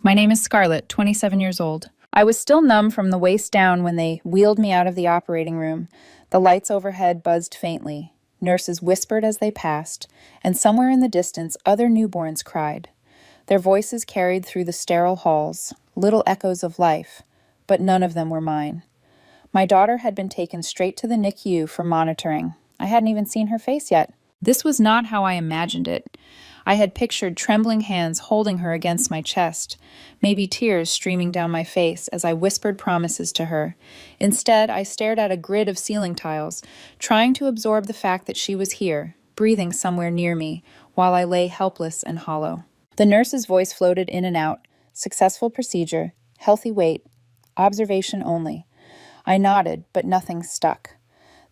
My name is Scarlett, 27 years old. I was still numb from the waist down when they wheeled me out of the operating room. The lights overhead buzzed faintly. Nurses whispered as they passed, and somewhere in the distance other newborns cried. Their voices carried through the sterile halls, little echoes of life, but none of them were mine. My daughter had been taken straight to the NICU for monitoring. I hadn't even seen her face yet. This was not how I imagined it. I had pictured trembling hands holding her against my chest, maybe tears streaming down my face as I whispered promises to her. Instead, I stared at a grid of ceiling tiles, trying to absorb the fact that she was here, breathing somewhere near me, while I lay helpless and hollow. The nurse's voice floated in and out. Successful procedure, healthy weight, observation only. I nodded, but nothing stuck.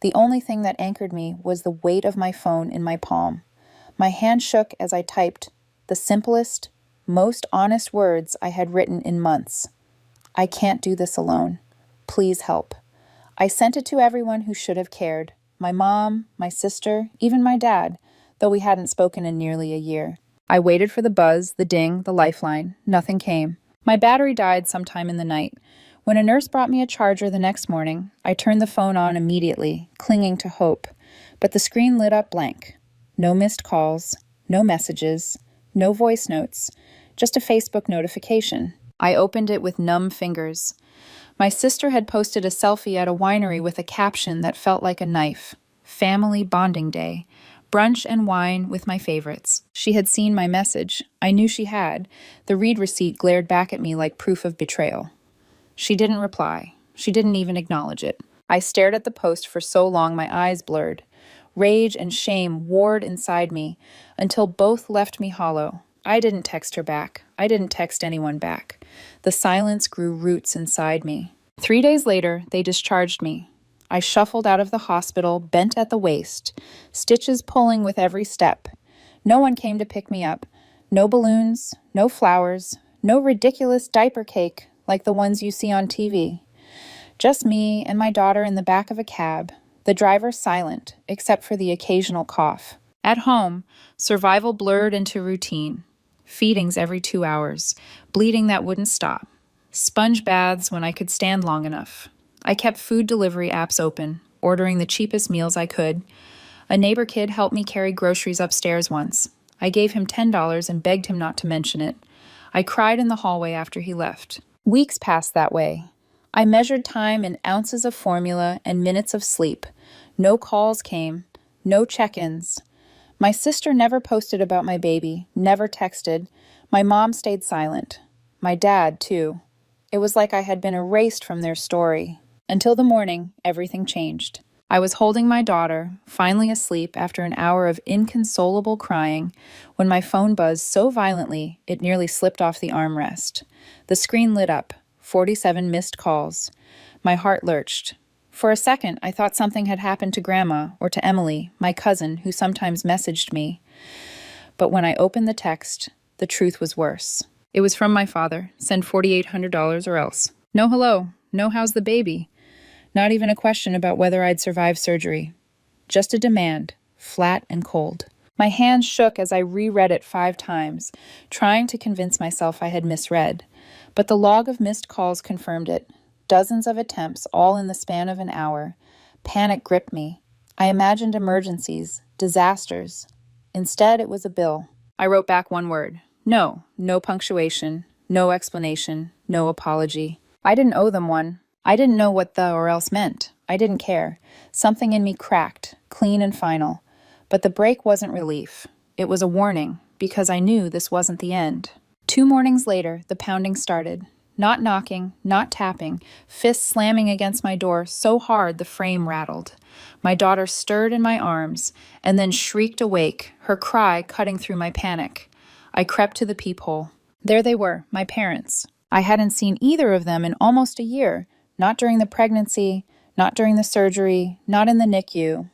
The only thing that anchored me was the weight of my phone in my palm. My hand shook as I typed the simplest, most honest words I had written in months. I can't do this alone. Please help. I sent it to everyone who should have cared. My mom, my sister, even my dad, though we hadn't spoken in nearly a year. I waited for the buzz, the ding, the lifeline. Nothing came. My battery died sometime in the night. When a nurse brought me a charger the next morning, I turned the phone on immediately, clinging to hope. But the screen lit up blank. No missed calls, no messages, no voice notes, just a Facebook notification. I opened it with numb fingers. My sister had posted a selfie at a winery with a caption that felt like a knife. Family bonding day. Brunch and wine with my favorites. She had seen my message. I knew she had. The read receipt glared back at me like proof of betrayal. She didn't reply. She didn't even acknowledge it. I stared at the post for so long my eyes blurred. Rage and shame warred inside me until both left me hollow. I didn't text her back. I didn't text anyone back. The silence grew roots inside me. 3 days later, they discharged me. I shuffled out of the hospital, bent at the waist, stitches pulling with every step. No one came to pick me up. No balloons, no flowers, no ridiculous diaper cake like the ones you see on TV. Just me and my daughter in the back of a cab, the driver silent, except for the occasional cough. At home, survival blurred into routine. Feedings every 2 hours, bleeding that wouldn't stop. Sponge baths when I could stand long enough. I kept food delivery apps open, ordering the cheapest meals I could. A neighbor kid helped me carry groceries upstairs once. I gave him $10 and begged him not to mention it. I cried in the hallway after he left. Weeks passed that way. I measured time in ounces of formula and minutes of sleep. No calls came, no check-ins. My sister never posted about my baby, never texted. My mom stayed silent. My dad, too. It was like I had been erased from their story. Until the morning, everything changed. I was holding my daughter, finally asleep after an hour of inconsolable crying, when my phone buzzed so violently it nearly slipped off the armrest. The screen lit up. 47 missed calls. My heart lurched. For a second, I thought something had happened to Grandma or to Emily, my cousin, who sometimes messaged me. But when I opened the text, the truth was worse. It was from my father. Send $4,800 or else. No hello. No how's the baby. Not even a question about whether I'd survive surgery. Just a demand, flat and cold. My hands shook as I reread it 5 times, trying to convince myself I had misread. But the log of missed calls confirmed it. Dozens of attempts, all in the span of an hour. Panic gripped me. I imagined emergencies, disasters. Instead, it was a bill. I wrote back one word. No. No punctuation. No explanation. No apology. I didn't owe them one. I didn't know what the or else meant. I didn't care. Something in me cracked, clean and final. But the break wasn't relief. It was a warning, because I knew this wasn't the end. 2 mornings later, the pounding started. Not knocking, not tapping, fists slamming against my door so hard the frame rattled. My daughter stirred in my arms, and then shrieked awake, her cry cutting through my panic. I crept to the peephole. There they were, my parents. I hadn't seen either of them in almost a year, not during the pregnancy, not during the surgery, not in the NICU.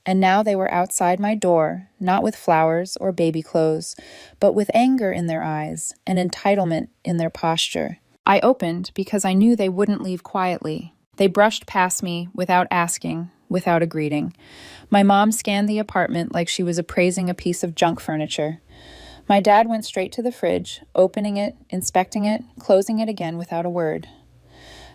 And now they were outside my door, not with flowers or baby clothes, but with anger in their eyes and entitlement in their posture. I opened because I knew they wouldn't leave quietly. They brushed past me without asking, without a greeting. My mom scanned the apartment like she was appraising a piece of junk furniture. My dad went straight to the fridge, opening it, inspecting it, closing it again without a word.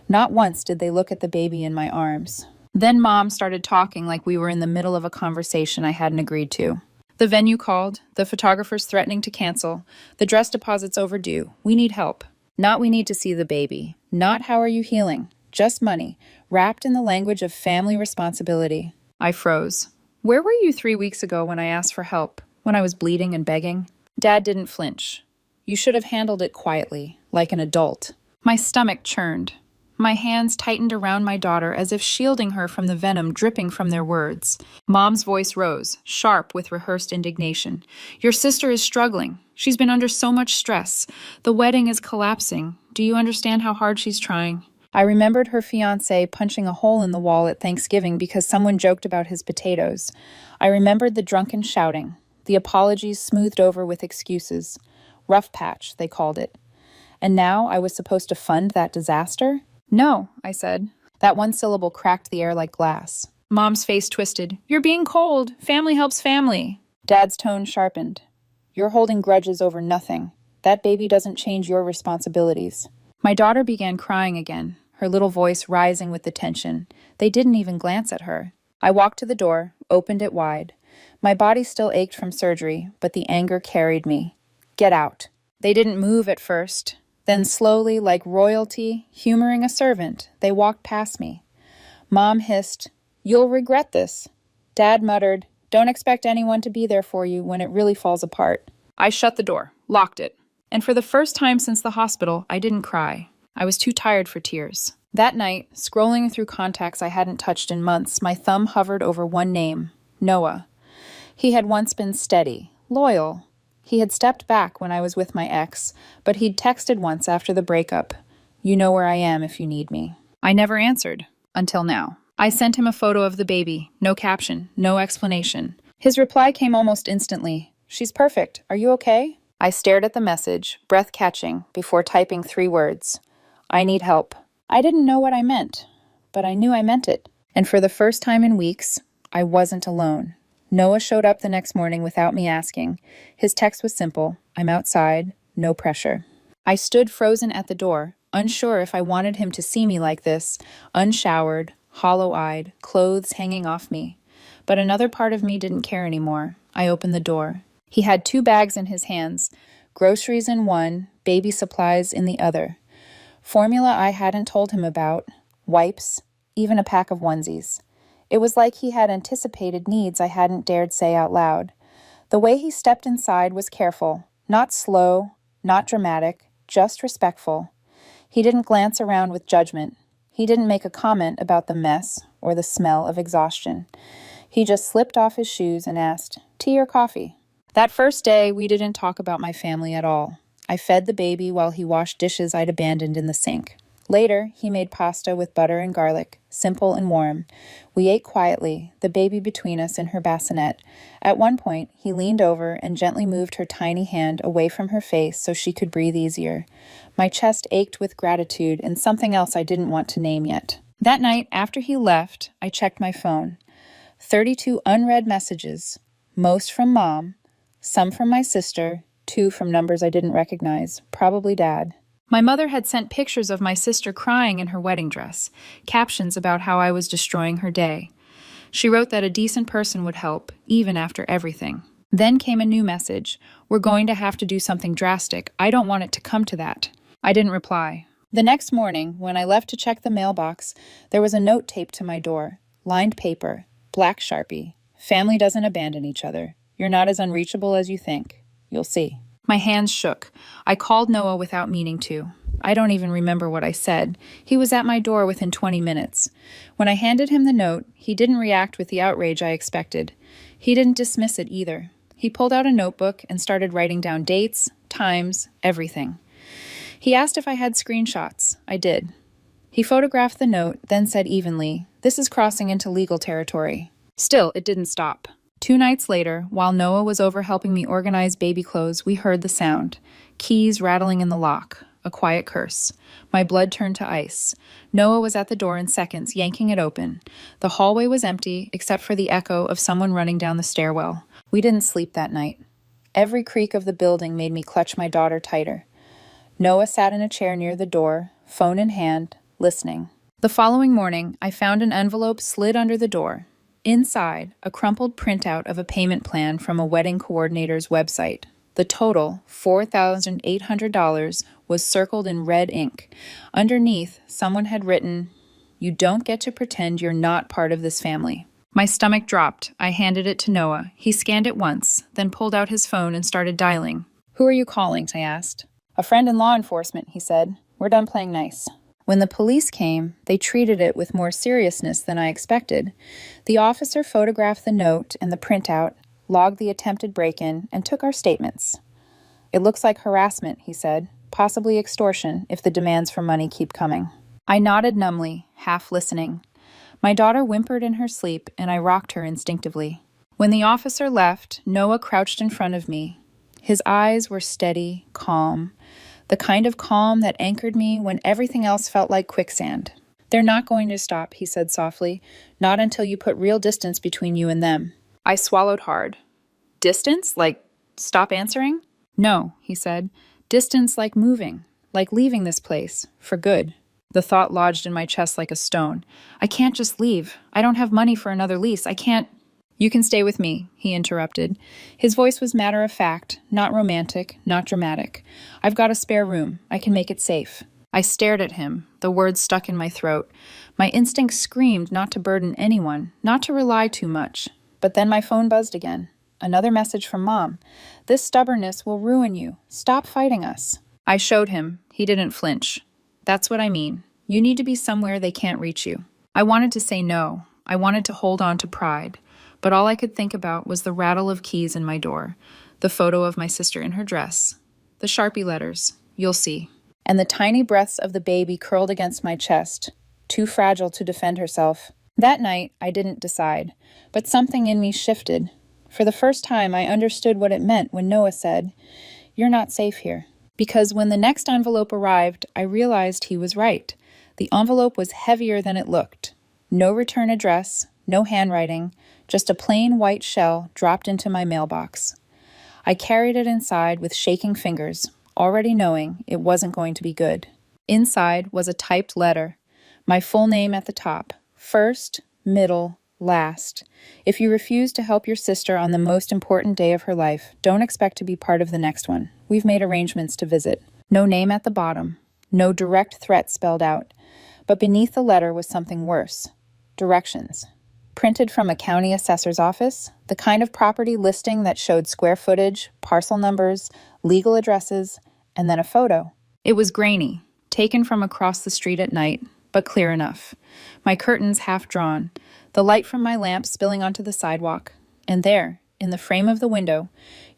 Not once did they look at the baby in my arms. Then Mom started talking like we were in the middle of a conversation I hadn't agreed to. The venue called, the photographers threatening to cancel, the dress deposit's overdue, we need help. Not we need to see the baby, not how are you healing, just money, wrapped in the language of family responsibility. I froze. Where were you 3 weeks ago when I asked for help, when I was bleeding and begging? Dad didn't flinch. You should have handled it quietly, like an adult. My stomach churned. My hands tightened around my daughter as if shielding her from the venom dripping from their words. Mom's voice rose, sharp with rehearsed indignation. Your sister is struggling. She's been under so much stress. The wedding is collapsing. Do you understand how hard she's trying? I remembered her fiancé punching a hole in the wall at Thanksgiving because someone joked about his potatoes. I remembered the drunken shouting, the apologies smoothed over with excuses. Rough patch, they called it. And now I was supposed to fund that disaster? No, I said. That one syllable cracked the air like glass. Mom's face twisted. You're being cold. Family helps family. Dad's tone sharpened. You're holding grudges over nothing. That baby doesn't change your responsibilities. My daughter began crying again, her little voice rising with the tension. They didn't even glance at her. I walked to the door, opened it wide. My body still ached from surgery, but the anger carried me. Get out. They didn't move at first. Then slowly, like royalty, humoring a servant, they walked past me. Mom hissed, You'll regret this. Dad muttered, Don't expect anyone to be there for you when it really falls apart. I shut the door, locked it. And for the first time since the hospital, I didn't cry. I was too tired for tears. That night, scrolling through contacts I hadn't touched in months, my thumb hovered over one name, Noah. He had once been steady, loyal. He had stepped back when I was with my ex, but he'd texted once after the breakup. You know where I am if you need me. I never answered, until now. I sent him a photo of the baby, no caption, no explanation. His reply came almost instantly. She's perfect. Are you okay? I stared at the message, breath catching, before typing 3 words. I need help. I didn't know what I meant, but I knew I meant it. And for the first time in weeks, I wasn't alone. Noah showed up the next morning without me asking. His text was simple. I'm outside. No pressure. I stood frozen at the door, unsure if I wanted him to see me like this, unshowered, hollow-eyed, clothes hanging off me. But another part of me didn't care anymore. I opened the door. He had 2 bags in his hands, groceries in one, baby supplies in the other. Formula I hadn't told him about, wipes, even a pack of onesies. It was like he had anticipated needs I hadn't dared say out loud. The way he stepped inside was careful, not slow, not dramatic, just respectful. He didn't glance around with judgment. He didn't make a comment about the mess or the smell of exhaustion. He just slipped off his shoes and asked, "Tea or coffee?" That first day, we didn't talk about my family at all. I fed the baby while he washed dishes I'd abandoned in the sink. Later, he made pasta with butter and garlic, simple and warm. We ate quietly, the baby between us in her bassinet. At one point, he leaned over and gently moved her tiny hand away from her face so she could breathe easier. My chest ached with gratitude and something else I didn't want to name yet. That night, after he left, I checked my phone. 32 unread messages, most from Mom, some from my sister, 2 from numbers I didn't recognize, probably Dad. My mother had sent pictures of my sister crying in her wedding dress, captions about how I was destroying her day. She wrote that a decent person would help, even after everything. Then came a new message. We're going to have to do something drastic. I don't want it to come to that. I didn't reply. The next morning, when I left to check the mailbox, there was a note taped to my door. Lined paper, black Sharpie. Family doesn't abandon each other. You're not as unreachable as you think. You'll see. My hands shook. I called Noah without meaning to. I don't even remember what I said. He was at my door within 20 minutes. When I handed him the note, he didn't react with the outrage I expected. He didn't dismiss it either. He pulled out a notebook and started writing down dates, times, everything. He asked if I had screenshots. I did. He photographed the note, then said evenly, "This is crossing into legal territory." Still, it didn't stop. 2 nights later, while Noah was over helping me organize baby clothes, we heard the sound. Keys rattling in the lock. A quiet curse. My blood turned to ice. Noah was at the door in seconds, yanking it open. The hallway was empty, except for the echo of someone running down the stairwell. We didn't sleep that night. Every creak of the building made me clutch my daughter tighter. Noah sat in a chair near the door, phone in hand, listening. The following morning, I found an envelope slid under the door. Inside, a crumpled printout of a payment plan from a wedding coordinator's website. The total, $4,800, was circled in red ink. Underneath, someone had written, "You don't get to pretend you're not part of this family." My stomach dropped. I handed it to Noah. He scanned it once, then pulled out his phone and started dialing. "Who are you calling?" I asked. "A friend in law enforcement," he said. "We're done playing nice." When the police came, they treated it with more seriousness than I expected. The officer photographed the note and the printout, logged the attempted break-in, and took our statements. "It looks like harassment," he said, "possibly extortion if the demands for money keep coming." I nodded numbly, half listening. My daughter whimpered in her sleep, and I rocked her instinctively. When the officer left, Noah crouched in front of me. His eyes were steady, calm, the kind of calm that anchored me when everything else felt like quicksand. "They're not going to stop," he said softly, "not until you put real distance between you and them." I swallowed hard. "Distance? Like stop answering?" "No," he said. "Distance like moving, like leaving this place, for good." The thought lodged in my chest like a stone. "I can't just leave. I don't have money for another lease. I can't—" "You can stay with me," he interrupted. His voice was matter-of-fact, not romantic, not dramatic. "I've got a spare room. I can make it safe." I stared at him, the words stuck in my throat. My instinct screamed not to burden anyone, not to rely too much. But then my phone buzzed again. Another message from Mom. "This stubbornness will ruin you. Stop fighting us." I showed him. He didn't flinch. "That's what I mean. You need to be somewhere they can't reach you." I wanted to say no. I wanted to hold on to pride. But all I could think about was the rattle of keys in my door, the photo of my sister in her dress, the Sharpie letters, "You'll see," and the tiny breaths of the baby curled against my chest, too fragile to defend herself. That night, I didn't decide, but something in me shifted. For the first time, I understood what it meant when Noah said, "You're not safe here." Because when the next envelope arrived, I realized he was right. The envelope was heavier than it looked. No return address, no handwriting, just a plain white shell dropped into my mailbox. I carried it inside with shaking fingers, already knowing it wasn't going to be good. Inside was a typed letter, my full name at the top, first, middle, last. "If you refuse to help your sister on the most important day of her life, don't expect to be part of the next one. We've made arrangements to visit." No name at the bottom, no direct threat spelled out. But beneath the letter was something worse. Directions. Printed from a county assessor's office, the kind of property listing that showed square footage, parcel numbers, legal addresses, and then a photo. It was grainy, taken from across the street at night, but clear enough. My curtains half drawn, the light from my lamp spilling onto the sidewalk, and there, in the frame of the window,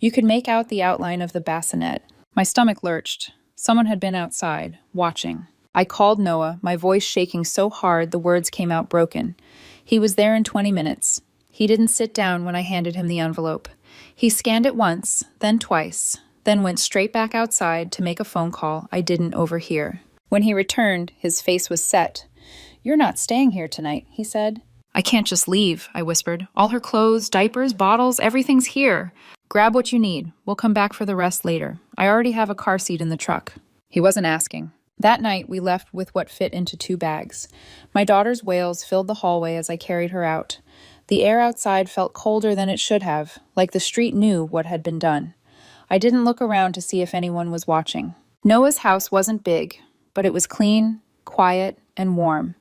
you could make out the outline of the bassinet. My stomach lurched. Someone had been outside, watching. I called Noah, my voice shaking so hard the words came out broken. He was there in 20 minutes. He didn't sit down when I handed him the envelope. He scanned it once, then twice, then went straight back outside to make a phone call I didn't overhear. When he returned, his face was set. "You're not staying here tonight," he said. "I can't just leave," I whispered. "All her clothes, diapers, bottles, everything's here. Grab what you need. We'll come back for the rest later. I already have a car seat in the truck." He wasn't asking. That night, we left with what fit into 2 bags. My daughter's wails filled the hallway as I carried her out. The air outside felt colder than it should have, like the street knew what had been done. I didn't look around to see if anyone was watching. Noah's house wasn't big, but it was clean, quiet, and warm.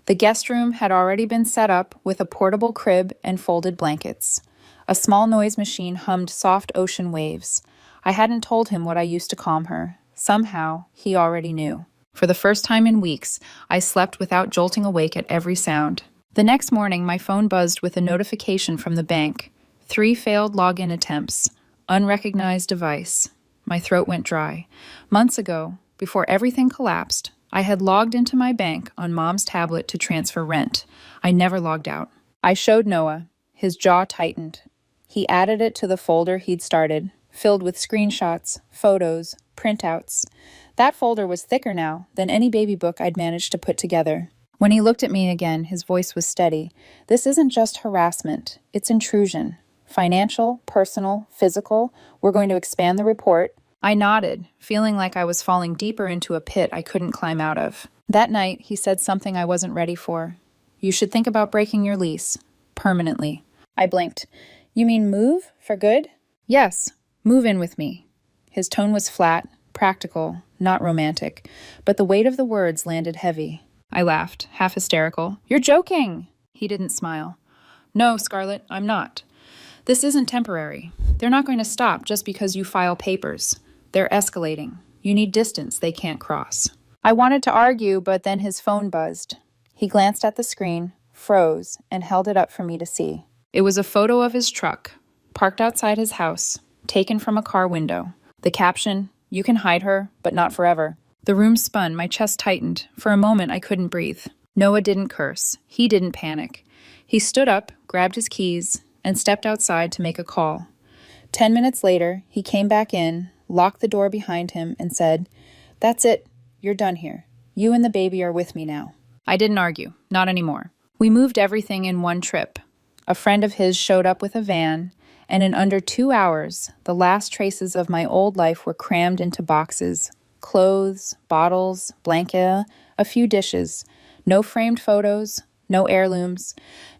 The guest room had already been set up with a portable crib and folded blankets. A small noise machine hummed soft ocean waves. I hadn't told him what I used to calm her. Somehow, he already knew. For the first time in weeks, I slept without jolting awake at every sound. The next morning, my phone buzzed with a notification from the bank. 3 failed login attempts. Unrecognized device. My throat went dry. Months ago, before everything collapsed, I had logged into my bank on Mom's tablet to transfer rent. I never logged out. I showed Noah. His jaw tightened. He added it to the folder he'd started, filled with screenshots, photos, printouts. That folder was thicker now than any baby book I'd managed to put together. When he looked at me again, his voice was steady. "This isn't just harassment. It's intrusion. Financial, personal, physical. We're going to expand the report. I nodded, feeling like I was falling deeper into a pit I couldn't climb out of. That night, he said something I wasn't ready for. You should think about breaking your lease. Permanently. I blinked. You mean move? For good? Yes. Move in with me. His tone was flat, practical, not romantic, but the weight of the words landed heavy. I laughed, half hysterical. You're joking! He didn't smile. No, Scarlett, I'm not. This isn't temporary. They're not going to stop just because you file papers. They're escalating. You need distance they can't cross. I wanted to argue, but then his phone buzzed. He glanced at the screen, froze, and held it up for me to see. It was a photo of his truck, parked outside his house, taken from a car window. The caption, "You can hide her, but not forever." The room spun, my chest tightened. For a moment, I couldn't breathe. Noah didn't curse. He didn't panic. He stood up, grabbed his keys, and stepped outside to make a call. 10 minutes later, he came back in, locked the door behind him, and said, "That's it. You're done here. You and the baby are with me now." I didn't argue. Not anymore. We moved everything in one trip. A friend of his showed up with a van, and in under 2 hours, the last traces of my old life were crammed into boxes. Clothes, bottles, blanket, a few dishes. No framed photos, no heirlooms,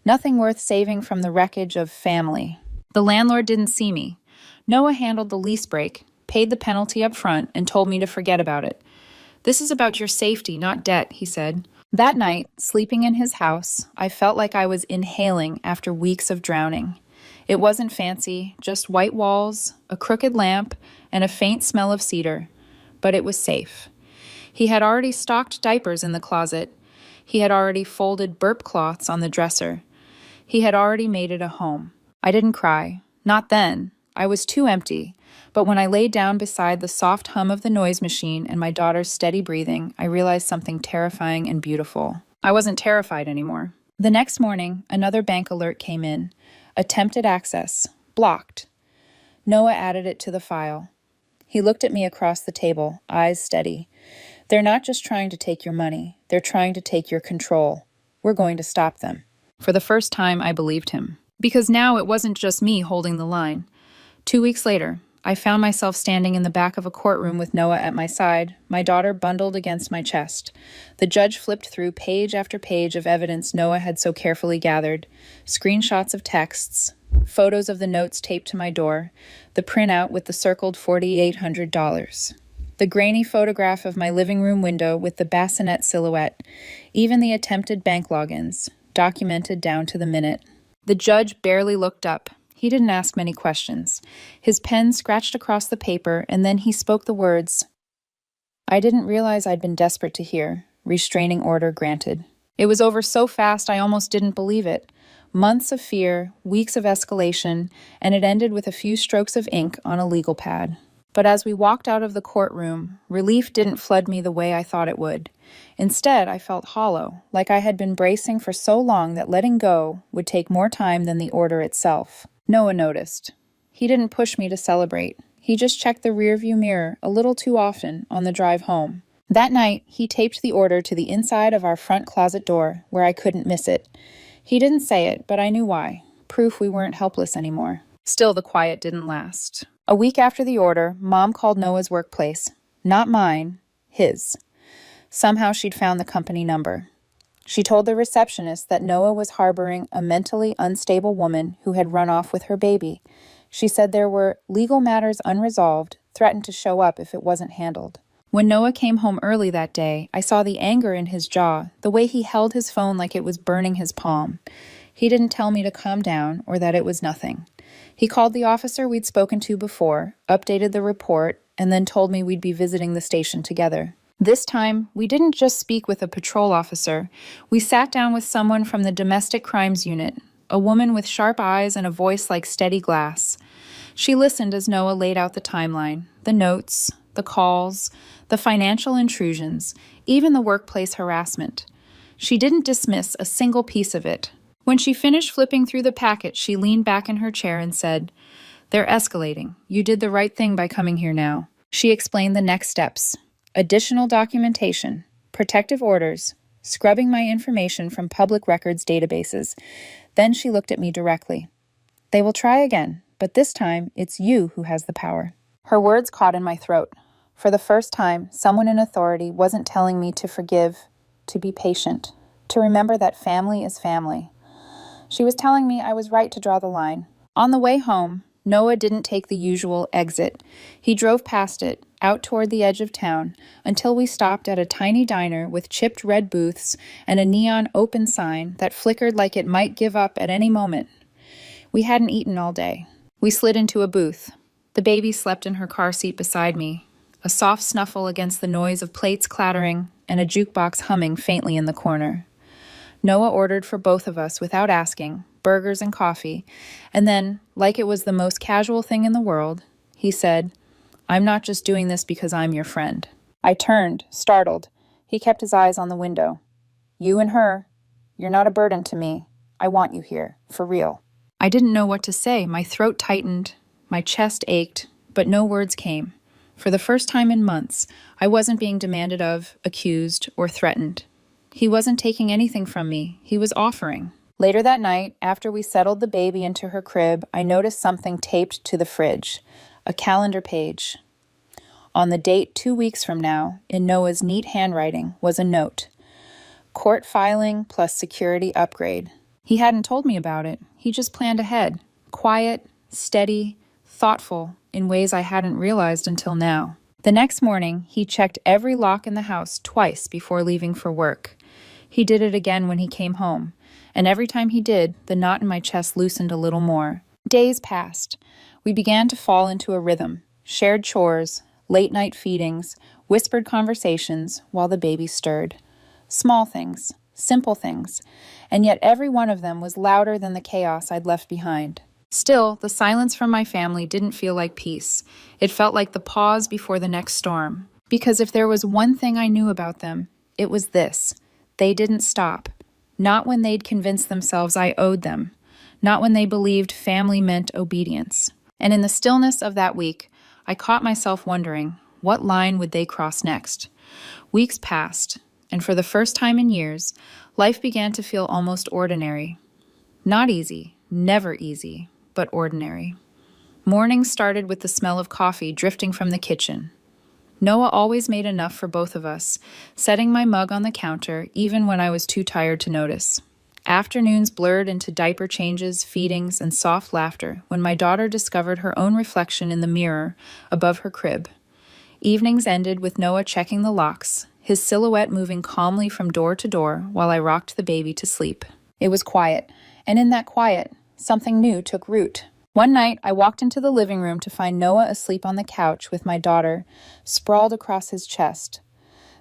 nothing worth saving from the wreckage of family. The landlord didn't see me. Noah handled the lease break, paid the penalty up front, and told me to forget about it. "This is about your safety, not debt," he said. That night, sleeping in his house, I felt like I was inhaling after weeks of drowning. It wasn't fancy, just white walls, a crooked lamp, and a faint smell of cedar. But it was safe. He had already stocked diapers in the closet. He had already folded burp cloths on the dresser. He had already made it a home. I didn't cry. Not then. I was too empty. But when I lay down beside the soft hum of the noise machine and my daughter's steady breathing, I realized something terrifying and beautiful. I wasn't terrified anymore. The next morning, another bank alert came in. Attempted access. Blocked. Noah added it to the file. He looked at me across the table, eyes steady. "They're not just trying to take your money. They're trying to take your control. We're going to stop them." For the first time, I believed him. Because now it wasn't just me holding the line. 2 weeks later, I found myself standing in the back of a courtroom with Noah at my side, my daughter bundled against my chest. The judge flipped through page after page of evidence Noah had so carefully gathered, screenshots of texts, photos of the notes taped to my door, the printout with the circled $4,800, the grainy photograph of my living room window with the bassinet silhouette, even the attempted bank logins, documented down to the minute. The judge barely looked up. He didn't ask many questions. His pen scratched across the paper, and then he spoke the words I didn't realize I'd been desperate to hear. Restraining order granted. It was over so fast I almost didn't believe it. Months of fear, weeks of escalation, and it ended with a few strokes of ink on a legal pad. But as we walked out of the courtroom, relief didn't flood me the way I thought it would. Instead, I felt hollow, like I had been bracing for so long that letting go would take more time than the order itself. Noah noticed. He didn't push me to celebrate. He just checked the rearview mirror a little too often on the drive home. That night, he taped the order to the inside of our front closet door, where I couldn't miss it. He didn't say it, but I knew why. Proof we weren't helpless anymore. Still, the quiet didn't last. A week after the order, Mom called Noah's workplace. Not mine, his. Somehow she'd found the company number. She told the receptionist that Noah was harboring a mentally unstable woman who had run off with her baby. She said there were legal matters unresolved, threatened to show up if it wasn't handled. When Noah came home early that day, I saw the anger in his jaw, the way he held his phone like it was burning his palm. He didn't tell me to calm down or that it was nothing. He called the officer we'd spoken to before, updated the report, and then told me we'd be visiting the station together. This time, we didn't just speak with a patrol officer. We sat down with someone from the domestic crimes unit, a woman with sharp eyes and a voice like steady glass. She listened as Noah laid out the timeline, the notes, the calls, the financial intrusions, even the workplace harassment. She didn't dismiss a single piece of it. When she finished flipping through the packet, she leaned back in her chair and said, "They're escalating. You did the right thing by coming here now." She explained the next steps. Additional documentation, protective orders, scrubbing my information from public records databases. Then she looked at me directly. They will try again, but this time it's you who has the power. Her words caught in my throat. For the first time, someone in authority wasn't telling me to forgive, to be patient, to remember that family is family. She was telling me I was right to draw the line. On the way home, Noah didn't take the usual exit. He drove past it, out toward the edge of town, until we stopped at a tiny diner with chipped red booths and a neon open sign that flickered like it might give up at any moment. We hadn't eaten all day. We slid into a booth. The baby slept in her car seat beside me, a soft snuffle against the noise of plates clattering and a jukebox humming faintly in the corner. Noah ordered for both of us without asking, burgers and coffee, and then, like it was the most casual thing in the world, he said, "I'm not just doing this because I'm your friend." I turned, startled. He kept his eyes on the window. "You and her. You're not a burden to me. I want you here, for real." I didn't know what to say. My throat tightened, my chest ached, but no words came. For the first time in months, I wasn't being demanded of, accused, or threatened. He wasn't taking anything from me. He was offering. Later that night, after we settled the baby into her crib, I noticed something taped to the fridge, a calendar page. On the date 2 weeks from now, in Noah's neat handwriting, was a note. Court filing plus security upgrade. He hadn't told me about it. He just planned ahead. Quiet, steady, thoughtful, in ways I hadn't realized until now. The next morning, he checked every lock in the house twice before leaving for work. He did it again when he came home, and every time he did, the knot in my chest loosened a little more. Days passed. We began to fall into a rhythm. Shared chores, late-night feedings, whispered conversations while the baby stirred. Small things, simple things, and yet every one of them was louder than the chaos I'd left behind. Still, the silence from my family didn't feel like peace. It felt like the pause before the next storm. Because if there was one thing I knew about them, it was this. They didn't stop. Not when they'd convinced themselves I owed them. Not when they believed family meant obedience. And in the stillness of that week, I caught myself wondering, what line would they cross next? Weeks passed, and for the first time in years, life began to feel almost ordinary. Not easy, never easy, but ordinary. Mornings started with the smell of coffee drifting from the kitchen. Noah always made enough for both of us, setting my mug on the counter even when I was too tired to notice. Afternoons blurred into diaper changes, feedings, and soft laughter when my daughter discovered her own reflection in the mirror above her crib. Evenings ended with Noah checking the locks, his silhouette moving calmly from door to door while I rocked the baby to sleep. It was quiet, and in that quiet, something new took root. One night, I walked into the living room to find Noah asleep on the couch with my daughter, sprawled across his chest.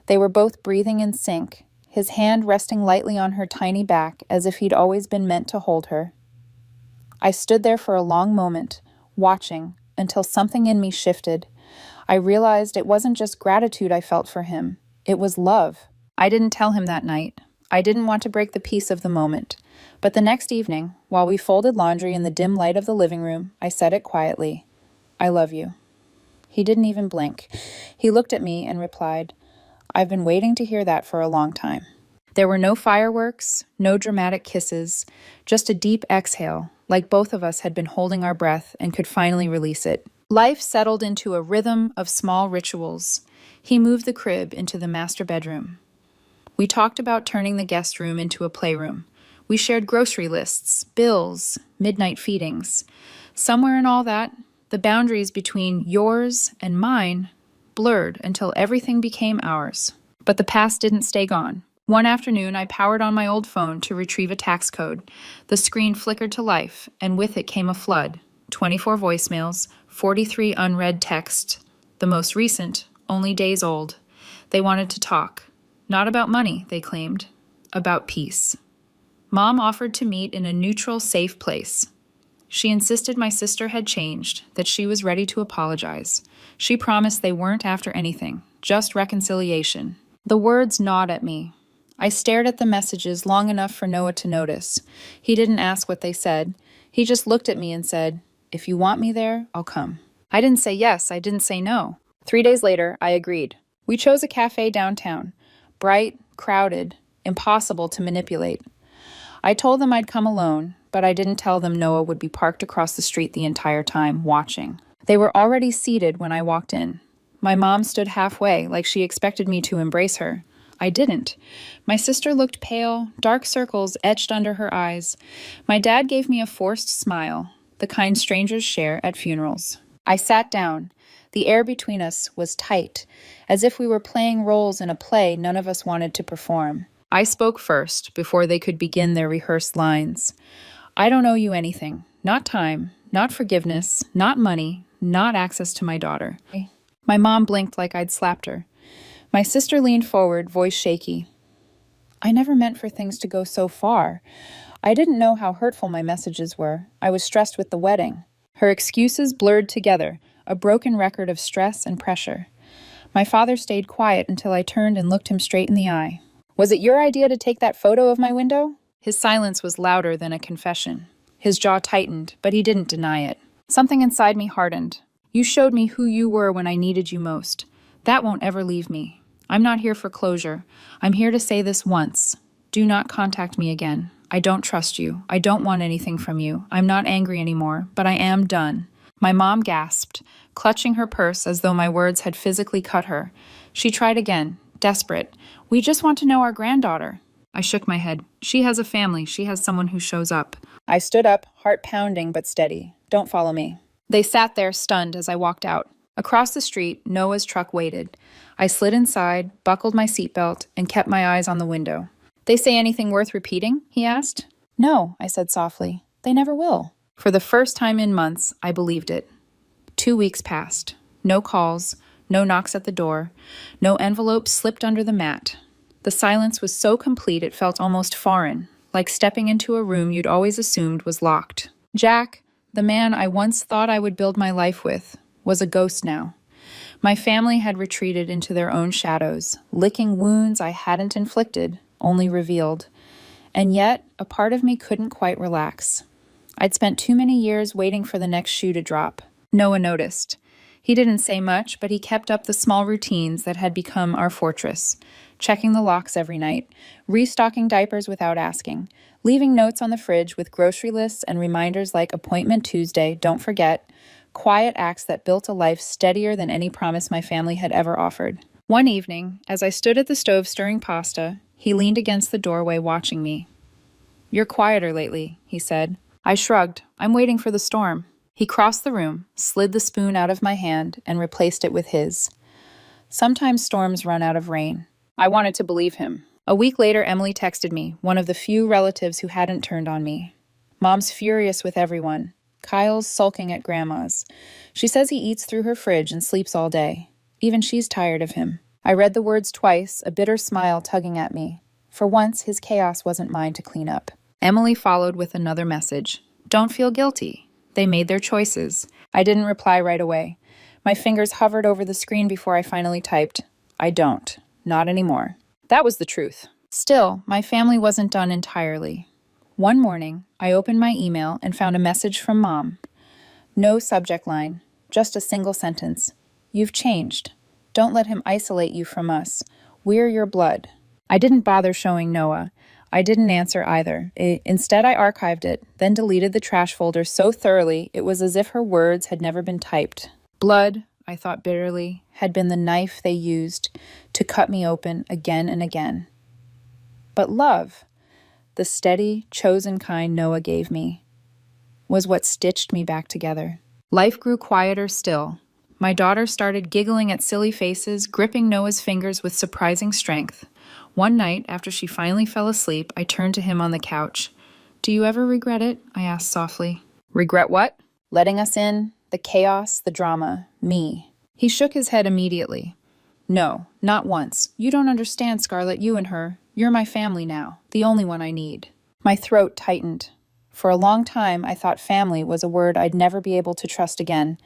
They were both breathing in sync, his hand resting lightly on her tiny back as if he'd always been meant to hold her. I stood there for a long moment, watching, until something in me shifted. I realized it wasn't just gratitude I felt for him. It was love. I didn't tell him that night. I didn't want to break the peace of the moment. But the next evening, while we folded laundry in the dim light of the living room, I said it quietly. "I love you." He didn't even blink. He looked at me and replied, "I've been waiting to hear that for a long time." There were no fireworks, no dramatic kisses, just a deep exhale, like both of us had been holding our breath and could finally release it. Life settled into a rhythm of small rituals. He moved the crib into the master bedroom. We talked about turning the guest room into a playroom. We shared grocery lists, bills, midnight feedings. Somewhere in all that, the boundaries between yours and mine blurred until everything became ours. But the past didn't stay gone. One afternoon, I powered on my old phone to retrieve a tax code. The screen flickered to life, and with it came a flood. 24 voicemails, 43 unread texts. The most recent, only days old. They wanted to talk. Not about money, they claimed. About peace. Mom offered to meet in a neutral, safe place. She insisted my sister had changed, that she was ready to apologize. She promised they weren't after anything, just reconciliation. The words gnawed at me. I stared at the messages long enough for Noah to notice. He didn't ask what they said. He just looked at me and said, "If you want me there, I'll come." I didn't say yes, I didn't say no. 3 days later, I agreed. We chose a cafe downtown. Bright, crowded, impossible to manipulate. I told them I'd come alone, but I didn't tell them Noah would be parked across the street the entire time, watching. They were already seated when I walked in. My mom stood halfway, like she expected me to embrace her. I didn't. My sister looked pale, dark circles etched under her eyes. My dad gave me a forced smile, the kind strangers share at funerals. I sat down. The air between us was tight, as if we were playing roles in a play none of us wanted to perform. I spoke first, before they could begin their rehearsed lines. I don't owe you anything. Not time, not forgiveness, not money, not access to my daughter. My mom blinked like I'd slapped her. My sister leaned forward, voice shaky. I never meant for things to go so far. I didn't know how hurtful my messages were. I was stressed with the wedding. Her excuses blurred together, a broken record of stress and pressure. My father stayed quiet until I turned and looked him straight in the eye. Was it your idea to take that photo of my window? His silence was louder than a confession. His jaw tightened, but he didn't deny it. Something inside me hardened. You showed me who you were when I needed you most. That won't ever leave me. I'm not here for closure. I'm here to say this once. Do not contact me again. I don't trust you. I don't want anything from you. I'm not angry anymore, but I am done. My mom gasped, clutching her purse as though my words had physically cut her. She tried again, desperate. We just want to know our granddaughter. I shook my head. She has a family. She has someone who shows up. I stood up, heart pounding but steady. Don't follow me. They sat there stunned as I walked out. Across the street, Noah's truck waited. I slid inside, buckled my seatbelt, and kept my eyes on the window. They say anything worth repeating? He asked. No, I said softly. They never will. For the first time in months, I believed it. 2 weeks passed. No calls, no knocks at the door, no envelopes slipped under the mat. The silence was so complete it felt almost foreign, like stepping into a room you'd always assumed was locked. Jack, the man I once thought I would build my life with, was a ghost now. My family had retreated into their own shadows, licking wounds I hadn't inflicted, only revealed. And yet, a part of me couldn't quite relax. I'd spent too many years waiting for the next shoe to drop. Noah noticed. He didn't say much, but he kept up the small routines that had become our fortress. Checking the locks every night, restocking diapers without asking, leaving notes on the fridge with grocery lists and reminders like appointment Tuesday, don't forget, quiet acts that built a life steadier than any promise my family had ever offered. One evening, as I stood at the stove stirring pasta, he leaned against the doorway watching me. You're quieter lately, he said. I shrugged. I'm waiting for the storm. He crossed the room, slid the spoon out of my hand, and replaced it with his. Sometimes storms run out of rain. I wanted to believe him. A week later, Emily texted me, one of the few relatives who hadn't turned on me. Mom's furious with everyone. Kyle's sulking at Grandma's. She says he eats through her fridge and sleeps all day. Even she's tired of him. I read the words twice, a bitter smile tugging at me. For once, his chaos wasn't mine to clean up. Emily followed with another message. Don't feel guilty. They made their choices. I didn't reply right away. My fingers hovered over the screen before I finally typed, I don't. Not anymore. That was the truth. Still, my family wasn't done entirely. One morning, I opened my email and found a message from Mom. No subject line, just a single sentence. You've changed. Don't let him isolate you from us. We're your blood. I didn't bother showing Noah. I didn't answer either. Instead, I archived it, then deleted the trash folder so thoroughly it was as if her words had never been typed. Blood, I thought bitterly, had been the knife they used to cut me open again and again. But love, the steady, chosen kind Noah gave me, was what stitched me back together. Life grew quieter still. My daughter started giggling at silly faces, gripping Noah's fingers with surprising strength. One night, after she finally fell asleep, I turned to him on the couch. Do you ever regret it? I asked softly. Regret what? Letting us in, the chaos, the drama, me. He shook his head immediately. No, not once. You don't understand, Scarlett, you and her. You're my family now, the only one I need. My throat tightened. For a long time, I thought family was a word I'd never be able to trust again.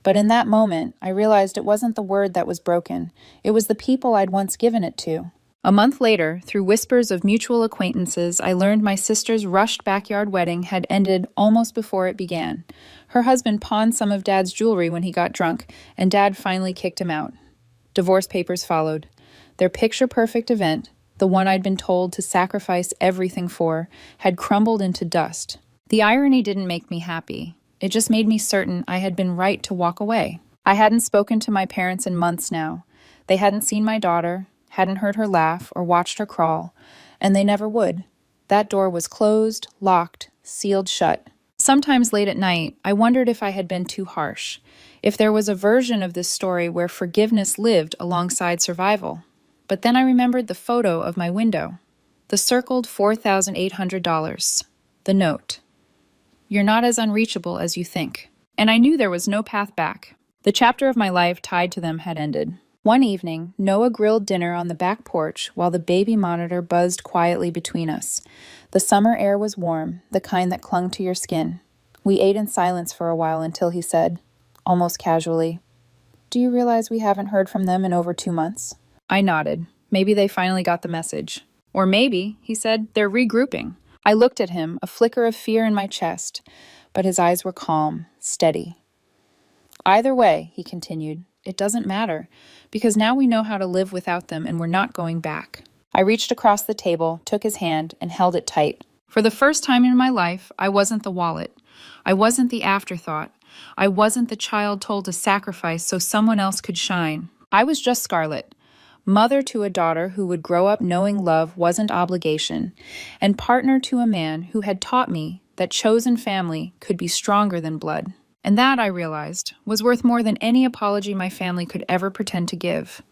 But in that moment, I realized it wasn't the word that was broken. It was the people I'd once given it to. A month later, through whispers of mutual acquaintances, I learned my sister's rushed backyard wedding had ended almost before it began. Her husband pawned some of Dad's jewelry when he got drunk, and Dad finally kicked him out. Divorce papers followed. Their picture-perfect event, the one I'd been told to sacrifice everything for, had crumbled into dust. The irony didn't make me happy. It just made me certain I had been right to walk away. I hadn't spoken to my parents in months now. They hadn't seen my daughter, hadn't heard her laugh or watched her crawl, and they never would. That door was closed, locked, sealed shut. Sometimes late at night, I wondered if I had been too harsh, if there was a version of this story where forgiveness lived alongside survival. But then I remembered the photo of my window, the circled $4,800, the note. You're not as unreachable as you think. And I knew there was no path back. The chapter of my life tied to them had ended. One evening, Noah grilled dinner on the back porch while the baby monitor buzzed quietly between us. The summer air was warm, the kind that clung to your skin. We ate in silence for a while until he said, almost casually, "Do you realize we haven't heard from them in over 2 months?" I nodded. Maybe they finally got the message. Or maybe, he said, they're regrouping. I looked at him, a flicker of fear in my chest, but his eyes were calm, steady. Either way, he continued, it doesn't matter, because now we know how to live without them and we're not going back. I reached across the table, took his hand, and held it tight. For the first time in my life, I wasn't the wallet. I wasn't the afterthought. I wasn't the child told to sacrifice so someone else could shine. I was just Scarlett, mother to a daughter who would grow up knowing love wasn't obligation, and partner to a man who had taught me that chosen family could be stronger than blood. And that, I realized, was worth more than any apology my family could ever pretend to give.